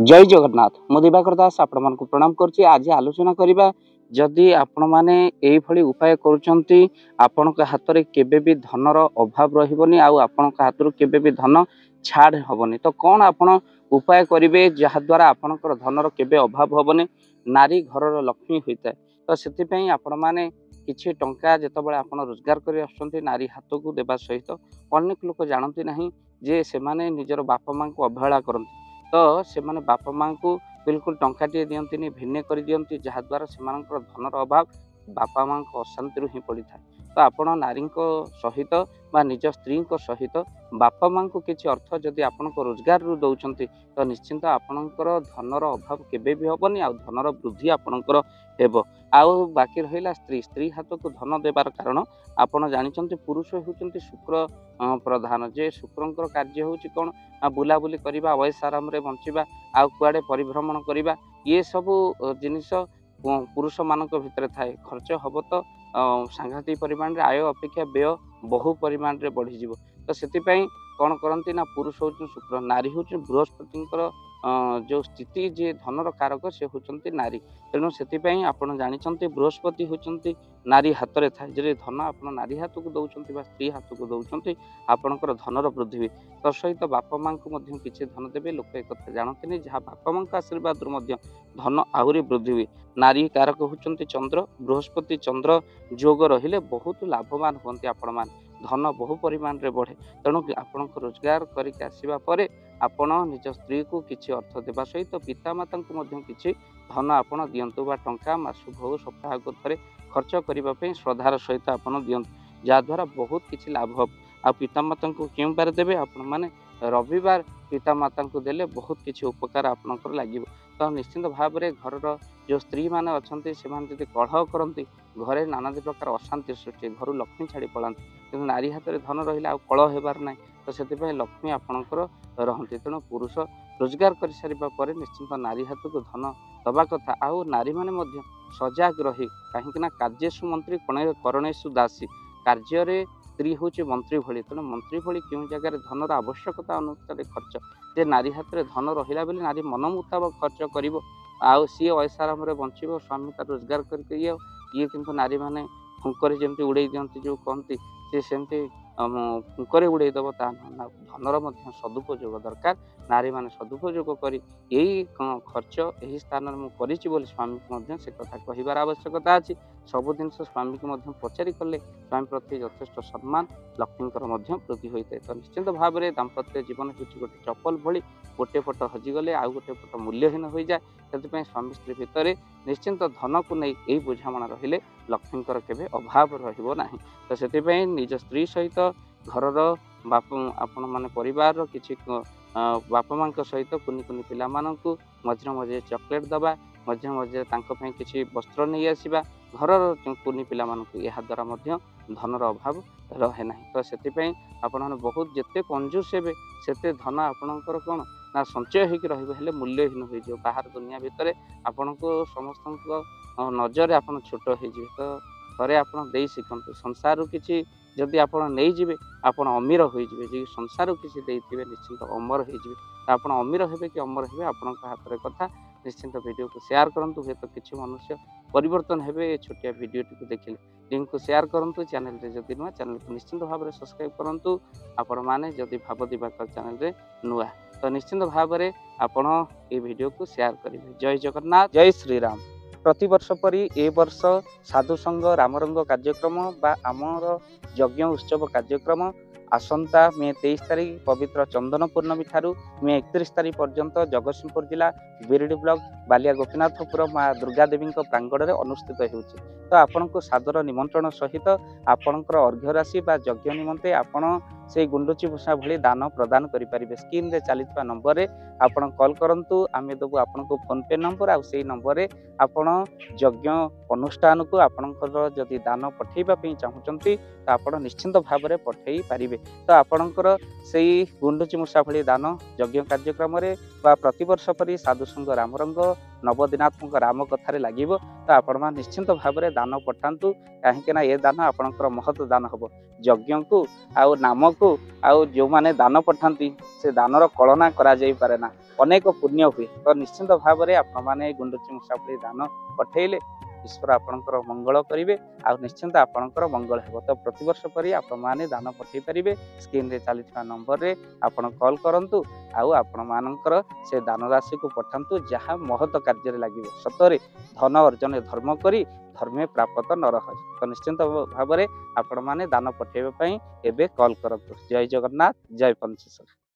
जय जगन्नाथ मु दिवाकर दास आपण मानक प्रणाम करछि। आज आलोचना करिबा जदि आपण माने एई भली उपाय करूचंती आपण के हाथ रे केबे भी धनर अभाव रहिबोनी आ आपण के हाथ रो केबे भी धन छाड़ हबोनी। तो कोन आपण उपाय करिवे जहा द्वारा आपणकर धनर केबे अभाव हबोनी। नारी घरर लक्ष्मी होइता। तो सेति पई आपण माने किछि टंका जेतबेले आपण रोजगार करि आछंती नारी हाथ को देबा सहित अनेक लोक जानती नहीं जे से माने निजर बापा मां को अवहेला करंती। तो से माने बापा मां को बिल्कुल टंकाटे दियंती भिन्ने कर दियंती जहाद्वारा से धनर अभाव बापा मां को अशांति ही पड़ी था। तो आपण नारी सहित बा निज स्त्री सहित बापा मां को किसी अर्थ जदि आपण रोजगार रु दौरान तो निश्चिंत आपणकर धनर अभाव केबे भी हेबनी आ धनर वृद्धि आपणकर हेब। आउ बाकी रहिला स्त्री स्त्री हाथ को धन देवार कारण आपण जानिचंती पुरुष होउचंती शुक्र प्रधान जे शुक्रंकर कार्य होउची कोन बुलाबुली करवा वयस आराम रे बंचिबा आ कुआडे परिभ्रमण करवा ये सब जिनिस पुरुष मानक भितर थाए। खर्च हम तो सांघातिक परिमाण रे आय अपेक्षा व्यय बहु परिमाण रे बढ़ी जीवो। तो सेति पई कोन करंती ना पुरुष होउची शुक्र नारी होउची बृहस्पतिंकर जो स्थिति जे धनर कारक से होउचंती नारी। तेणु सेति पई आपण जानिचंती बृहस्पति होउचंती नारी हाथ रे थाए जे धन आपण नारी हाथ को दउचंती बा स्त्री हाथ को दउचंती आपणकर धनर वृद्धि तो सहित बापा मां को मध्य किछि धन देबे। लोक एक कथा जानते नहीं जहाँ बापा मां का आशीर्वाद रु मध्य धन आहुरी वृद्धि हुए। नारी कारक होउचंती चंद्र बृहस्पति चंद्र जोग रहिले बहुत लाभवान होंती आपण मान धन बहु परिमाण रे बढ़े। तेणु आपण रोजगार करके आसीबा परे आपण निज स्त्री को किछि अर्थ देबा सहित पिता माता को मध्य किछि धन आपण दियंतु बा टंका मासु भो सप्ताह को थरे खर्च करबा पे श्रद्धार सहित आपण दियंतु जा द्वारा बहुत किछि लाभ हो। आ पिता माता को केउ बार देबे आपण माने रविवार पिता माता को देले बहुत किछि उपकार आपनकर लागिबो। तो निश्चिंत भाव रे घरर जो स्त्री माने अछंती से माने जदि कलह करंती घरे नाना प्रकार अशांति सृष्टि घर लक्ष्मी छाड़ी पलांती किंतु नारी हाथ रे धन रहिला आ कलह हेबार नाही। तो सेति पय लक्ष्मी आपनकर रहंती। तेणु पुरुष रोजगार कर सारिबा परे निश्चिंत नारी हाथ को धन दबा कथा। आउ नारी माने मध्य सजाग रही काहेकि ना कार्यसु मंत्री करणेशु दासी कार्य रे स्त्री हूँ मंत्री भली। तेणु मंत्री भली क्यों जगह धनर आवश्यकता अनुसार खर्च जे नारी हाथ में धन रहा बेले नारी मन मुताबक खर्च कर सी वयस आराम बंचब स्वामी का रोजगार करके ये किंतु नारी मैंने फुंकरे जमी उड़े दिखती जो कहती सी सेमती फुंकरे उड़ेदब ता धनर सदुपयोग दरकार। नारी मैंने सदुपयोग कर यही खर्च यही स्थान में कर स्वामी को से कथा कहबार आवश्यकता अच्छी। सब जिन स्वामी को पचारि कले स्वामी प्रति यथेष्ट सम्मान लक्ष्मी वृद्धि होता है। तो निश्चिंत भाव में दाम्पत्य जीवन हूँ गोटे चपल भली गोटे पट हजिगले आउ गोटे पट मूल्यहीन हो जाए। से स्वामी स्त्री भितर निश्चिंत धन को नहीं यही बुझामणा रहिले लक्ष्मीकर केबे अभाव रहिबो नाही। तो से निज स्त्री सहित घरर बाप आपण माने परिवार किछि बापा मां सहित कुनि कुनि पिला मानकु मझे मझे चॉकलेट दबा मझे मझे तांको पई किछि वस्त्र नहीं आसीबा घरर कुनि पिला मानकु यहा द्वारा मध्य धनर अभाव रहे नाही। तो सेति पई आपण बहुत जेते कंजूस हेबे सेते धन आपणकर कोन ना संचय होकर रही मूल्यहीन हो बाहर दुनिया भितर आपण को समस्त नजर आपन छोट हो। तो थे आप शिखु संसार किसी जदि आप नहीं जी आप अमीर हो संसार किसी देते निश्चिंत अमर हो अमीर हे कि अमर हे आपण हाथ में कथा। निश्चिंत वीडियो को शेयर करूँ हे तो किसी मनुष्य परिवर्तन हे छोटिया वीडियो टी देखिले लिंक को शेयर करूँ। चैनल रे जदि नुआ चैनल को निश्चिंत भाव में सब्सक्राइब करूँ आपण मैंने जदि भाव दिवाकर चैनल रे नुआ तो निश्चिंत भाव में आपण ये वीडियो को शेयर करेंगे। जय जगन्नाथ जय श्री राम। प्रति वर्ष परी ए वर्ष साधु संघ रामरंग कार्यक्रम बा आमर यज्ञ उत्सव कार्यक्रम आसंता मे 23 तारीख पवित्र चंदन पूर्णमी ठारू मे 31 तारीख पर्यंत जगतसिंहपुर जिला बिरडी ब्लॉक बालिया गोपीनाथपुर माँ दुर्गा देवी प्रांगण में अनुष्ठित होउछि। तो आपण को सादर निमंत्रण सहित आपणकर अर्घ्य राशि बा यज्ञ निमंते आपण से गुंडुची भूषा भली दान प्रदान करें। स्क्रीन रे चलता नंबर रे आपण कॉल करंतु आमे देबु आपण को फोन पे नंबर आ से नंबर रे आपण यज्ञ अनुष्ठान को आपणकर जदि दान पठेबा पई चाहुचंती तो आपण निश्चिंत भाव में पठेई पारिबे। तो आपणकर सेई गुंडुची मूषा भली दान यज्ञ कार्यक्रम रे बा प्रति वर्ष परी साधु संघ रामरंग ନବଦିନାତ୍ମକ ରାମ କଥାରେ ଲାଗିବ। ତ ଆପଣମାନେ ନିଶ୍ଚିନ୍ତ ଭାବରେ ଦାନ ପଠାନ୍ତୁ, କାହିଁକିନା ଏ ଦାନ ଆପଣଙ୍କର ମହତ୍ ଦାନ ହେବ। ଯଜ୍ଞକୁ ଆଉ ନାମକୁ ଆଉ ଯେଉଁମାନେ ଦାନ ପଠାନ୍ତି ସେ ଦାନର କଳନା କରାଯାଇପାରେ ନା, ଅନେକ ପୁଣ୍ୟ ହୁଏ। ତ ନିଶ୍ଚିନ୍ତ ଭାବରେ ଆପଣମାନେ ଗୁଣ୍ଡୁଚି ମୂଷା ଭଳି ଦାନ ପଠାଇଲେ ଈଶ୍ୱର ଆପଣଙ୍କର ମଙ୍ଗଳ କରିବେ ଆଉ ନିଶ୍ଚିନ୍ତ ଆପଣଙ୍କର ମଙ୍ଗଳ ହେବ। ତ ପ୍ରତିବର୍ଷ ପରି ଆପଣମାନେ ଦାନ ପଠାଇ ପାରିବେ। ସ୍କ୍ରିନ୍ରେ ଚାଲିଥିବା ନମ୍ବରରେ ଆପଣ କଲ୍ କରନ୍ତୁ ଆଉ ଆପଣମାନଙ୍କର ସେ ଦାନ ରାଶିକୁ ପଠାନ୍ତୁ, ଯାହା ମହତ କାର୍ଯ୍ୟରେ ଲାଗିବ। ସତରେ ଧନ ଅର୍ଜନ ଧର୍ମ କରି ଧର୍ମେ ପ୍ରାପତ ନରହରି। ତ ନିଶ୍ଚିନ୍ତ ଭାବରେ ଆପଣମାନେ ଦାନ ପଠାଇବା ପାଇଁ ଏବେ କଲ୍ କରନ୍ତୁ। ଜୟ ଜଗନ୍ନାଥ, ଜୟ ପଞ୍ଚେଶ୍ୱର।